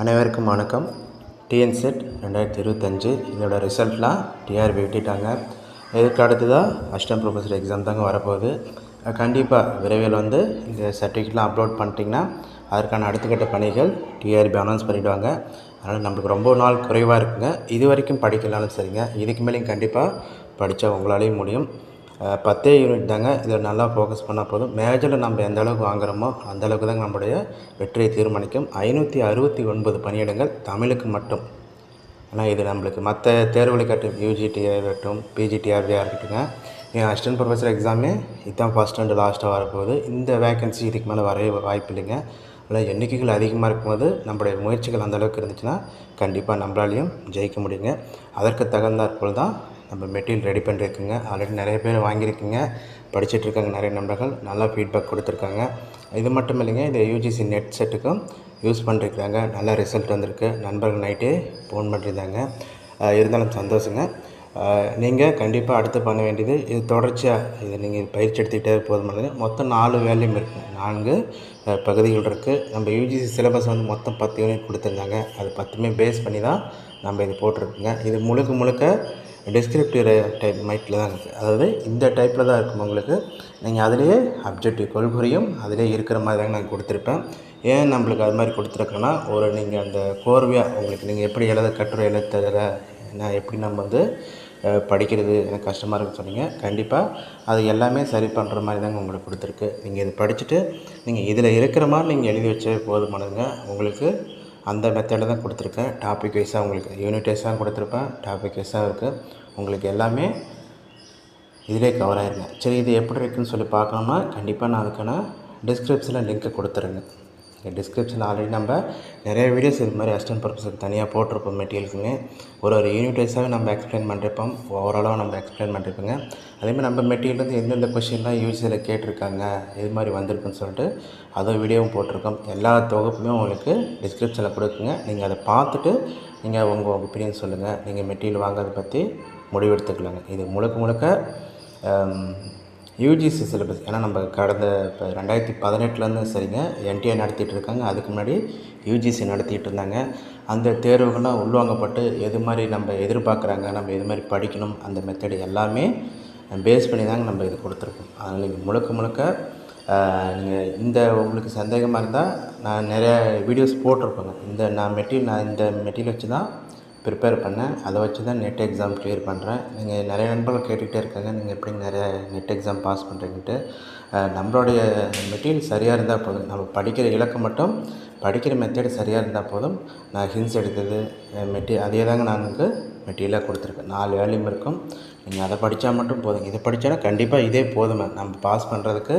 அனைவருக்கும் வணக்கம். டிஎன்செட் 2025 இதோட ரிசல்ட்லாம் டிஆர்பி விட்டுட்டாங்க. இதுக்கு அடுத்ததாக அசிஸ்டன்ட் ப்ரொஃபஸர் எக்ஸாம் தாங்க வரப்போகுது. கண்டிப்பாக விரைவில் இந்த சர்டிஃபிகேட்லாம் அப்லோட் பண்ணிட்டிங்கன்னா அதற்கான அடுத்தக்கட்ட பணிகள் டிஆர்பி அனௌன்ஸ் பண்ணிவிடுவாங்க. அதனால் நம்மளுக்கு ரொம்ப நாள் குறைவாக இருக்குங்க. இது வரைக்கும் படிக்கலாம்னு சரிங்க, இதுக்கு மேலேயும் கண்டிப்பாக படித்தா உங்களாலேயும் முடியும். 10 யூனிட் தாங்க. இதில் நல்லா ஃபோக்கஸ் பண்ணால் போதும். மேஜரில் நம்ம எந்த அளவுக்கு வாங்குகிறோமோ அந்தளவுக்கு தாங்க நம்மளுடைய வெற்றியை தீர்மானிக்கும். 569 பணியிடங்கள் தமிழுக்கு மட்டும். ஆனால் இது நம்மளுக்கு மற்ற தேர்வுகளை கட்டும் யூஜிடிஆர் இருக்கட்டும், பிஜிடிஆர்பியாக இருக்கட்டுங்க, என் அசிஸ்டன்ட் ப்ரொஃபஸர் எக்ஸாமே இதுதான் ஃபஸ்ட் அண்ட் லாஸ்ட்டாக வரப்போகுது. இந்த வேக்கன்சி இதுக்கு மேலே வரவே வாய்ப்பு இல்லைங்க. அதனால் எண்ணிக்கைகள் அதிகமாக இருக்கும்போது நம்மளுடைய முயற்சிகள் அந்தளவுக்கு இருந்துச்சுன்னா கண்டிப்பாக நம்மளாலையும் ஜெயிக்க முடியுங்க. அதற்கு தகுந்தாற்போல் தான் நம்ம மெட்டீரியல் ரெடி பண்ணியிருக்குங்க. ஆல்ரெடி நிறைய பேர் வாங்கியிருக்குங்க, படிச்சுட்ருக்காங்க. நிறைய நண்பர்கள் நல்லா ஃபீட்பேக் கொடுத்துருக்காங்க. இது மட்டும் இல்லைங்க, இந்த யூஜிசி நெட் செட்டுக்கும் யூஸ் பண்ணிருக்கிறாங்க. நல்ல ரிசல்ட் வந்திருக்கு. நண்பர்கள் நைட்டே ஃபோன் பண்ணியிருந்தாங்க. இருந்தாலும் சந்தோஷங்க. நீங்கள் கண்டிப்பாக அடுத்து பண்ண வேண்டியது இது தொடர்ச்சியாக இது நீங்கள் பயிற்சி எடுத்துக்கிட்டே போதுமானது. மொத்தம் 4 வேல்யூம் இருக்குது, 4 பகுதிகள் இருக்குது. நம்ம யூஜிசி சிலபஸ் மொத்தம் 10 யூனிட் கொடுத்துருந்தாங்க. அது 10மே பேஸ் பண்ணி தான் நம்ம இது போட்டிருக்குங்க. இது முழுக்க டிஸ்கிரிப்டிவ் டைப் மைட்டில் தான் இருக்குது. அதாவது இந்த டைப்பில் தான் இருக்கும் உங்களுக்கு. நீங்கள் அதிலேயே அப்ஜெக்டிவ் கொள்குறியும் அதிலே இருக்கிற மாதிரி தாங்க நான் கொடுத்துருப்பேன். ஏன் நம்மளுக்கு அது மாதிரி கொடுத்துருக்கேன்னா, நீங்கள் அந்த கோர்வையாக உங்களுக்கு நீங்கள் எப்படி கட்டுரை எழுத நான் எப்படி நம்ம படிக்கிறது எனக்கு கஷ்டமாக இருக்குன்னு சொன்னீங்க. கண்டிப்பாக அது எல்லாமே சரி பண்ணுற மாதிரி தாங்க உங்களுக்கு கொடுத்துருக்கு. நீங்கள் இது படிச்சுட்டு நீங்கள் இதில் இருக்கிற மாதிரி நீங்கள் எழுதி வச்சே போதுமானதுங்க. உங்களுக்கு அந்த மெத்தடில் தான் கொடுத்துருக்கேன். டாபிக் வைஸாக உங்களுக்கு யூனிட் வைஸாக கொடுத்துருப்பேன், டாபிக் வைஸாக இருக்குது. உங்களுக்கு எல்லாமே இதிலே கவர் ஆகிருங்க. சரி, இது எப்படி இருக்குதுன்னு சொல்லி பார்க்கணும்னா கண்டிப்பாக நான் அதுக்கான டிஸ்கிரிப்ஷனில் லிங்க்கை கொடுத்துருங்க. டிஸ்கிரிப்ஷனில் ஆல்ரெடி நம்ம நிறைய வீடியோஸ் இது மாதிரி அசிஸ்டன்ட் ப்ரொஃபஸருக்கு தனியாக போட்டிருப்போம். மெட்டீரியல்ஸுங்க ஒரு யூனிட் வைஸாகவே நம்ம எக்ஸ்பிளைன் பண்ணிருப்போம். ஓவராலாக நம்ம எக்ஸ்பிளைன் பண்ணிருப்போங்க. அதேமாதிரி நம்ம மெட்டீரியல் எந்தெந்த கொஷின்லாம் யூஜியில் கேட்டிருக்காங்க, இது மாதிரி வந்திருக்குன்னு சொல்லிட்டு அதை வீடியோவும் போட்டிருக்கோம். எல்லா தொகுப்புமே உங்களுக்கு டிஸ்கிரிப்ஷனில் கொடுக்குங்க. நீங்கள் அதை பார்த்துட்டு நீங்கள் உங்கள் ஒப்பீனியன் சொல்லுங்கள். நீங்கள் மெட்டீரியல் வாங்குறதை பற்றி முடிவெடுத்துக்கலாங்க. இது முழுக்க யூஜிசி சிலபஸ். ஏன்னா நம்ம கடந்த இப்போ 2018 சரிங்க என்டிஏ நடத்திட்டு இருக்காங்க. அதுக்கு முன்னாடி யூஜிசி நடத்திட்டு இருந்தாங்க. அந்த தேர்வுகள்லாம் உள்வாங்கப்பட்டு எது மாதிரி நம்ம எதிர்பார்க்குறாங்க, நம்ம எது மாதிரி படிக்கணும், அந்த மெத்தடு எல்லாமே பேஸ் பண்ணி தாங்க நம்ம இது கொடுத்துருக்கோம். அதனால் நீங்கள் முழுக்க நீங்கள் இந்த உங்களுக்கு சந்தேகமாக இருந்தால் நான் நிறைய வீடியோஸ் போட்டிருப்பேங்க. நான் இந்த மெட்டீரியல் வச்சு தான் ப்ரிப்பேர் பண்ணேன். அதை வச்சு தான் நெட் எக்ஸாம் கிளியர் பண்ணுறேன். நீங்கள் நிறைய நண்பர்கள் கேட்டுக்கிட்டே இருக்காங்க, நீங்கள் எப்படி நிறைய நெட் எக்ஸாம் பாஸ் பண்ணுறீங்கன்ட்டு. நம்மளுடைய மெட்டீரியல் சரியாக இருந்தால் போதும். நம்ம படிக்கிற இலக்கு மட்டும் படிக்கிற மெத்தேடு சரியாக இருந்தால் போதும். நான் ஹின்ஸ் எடுத்தது அதே தாங்க நான் மெட்டீரியலாக கொடுத்துருக்கேன். 4 வேல்யூம் இருக்கும். நீங்கள் அதை படித்தா மட்டும் போதும். இதை படித்தா கண்டிப்பாக இதே போதுமே, நம்ம பாஸ் பண்ணுறதுக்கு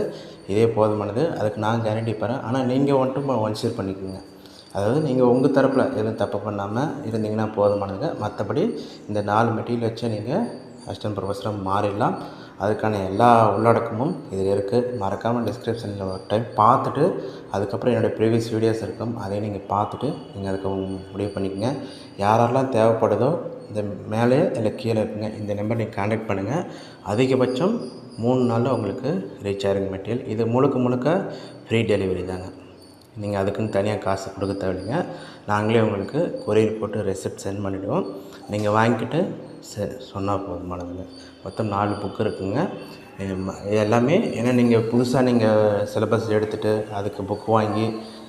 இதே போதுமானது. அதுக்கு நான் கேரண்டி தரேன். ஆனால் நீங்கள் ஒன்ஷேர் பண்ணிக்கோங்க. அதாவது நீங்கள் உங்கள் தரப்பில் எதுவும் தப்பு பண்ணாமல் இருந்தீங்கன்னா போதுமானதுங்க. மற்றபடி இந்த 4 மெட்டீரியல் வச்சு நீங்கள் அசிஸ்டன்ட் ப்ரொஃபஸராக மாறிடலாம். அதுக்கான எல்லா உள்ளடக்கமும் இதில் இருக்குது. மறக்காமல் டிஸ்கிரிப்ஷனில் ஒரு டைம் பார்த்துட்டு அதுக்கப்புறம் என்னுடைய ப்ரீவியஸ் வீடியோஸ் இருக்கும், அதையும் நீங்கள் பார்த்துட்டு நீங்கள் அதுக்கு முடிவு பண்ணிக்கோங்க. யாரெல்லாம் தேவைப்படுதோ இந்த மேலே இல்லை கீழே இருக்குங்க, இந்த நம்பர் நீங்கள் கான்டாக்ட் பண்ணுங்கள். அதிகபட்சம் 3 நாளில் உங்களுக்கு ரீச் ஆகிருங்க மெட்டீரியல். இது முழுக்க ஃப்ரீ டெலிவரி தாங்க. நீங்கள் அதுக்குன்னு தனியாக காசு கொடுக்க தேவையில்லைங்க. நாங்களே உங்களுக்கு கொரியர் போட்டு ரெசிப்ட் சென்ட் பண்ணிவிடுவோம். நீங்கள் வாங்கிக்கிட்டு சொன்னால் போதுமானதுங்க. மொத்தம் 4 புக்கு இருக்குங்க. இது எல்லாமே ஏன்னா நீங்கள் புதுசாக நீங்கள் சிலபஸ் எடுத்துகிட்டு அதுக்கு புக் வாங்கி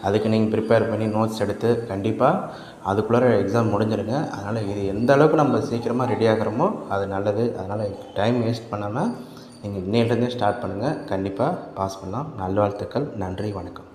அதுக்கு நீங்கள் ப்ரிப்பேர் பண்ணி நோட்ஸ் எடுத்து கண்டிப்பாக அதுக்குள்ளே எக்ஸாம் முடிஞ்சிடுங்க. அதனால் இது எந்த அளவுக்கு நம்ம சீக்கிரமாக ரெடி ஆகிறோமோ அது நல்லது. அதனால் டைம் வேஸ்ட் பண்ணாமல் நீங்கள் இன்னையிலேருந்தே ஸ்டார்ட் பண்ணுங்கள். கண்டிப்பாக பாஸ் பண்ணலாம். நல்வாழ்த்துக்கள். நன்றி, வணக்கம்.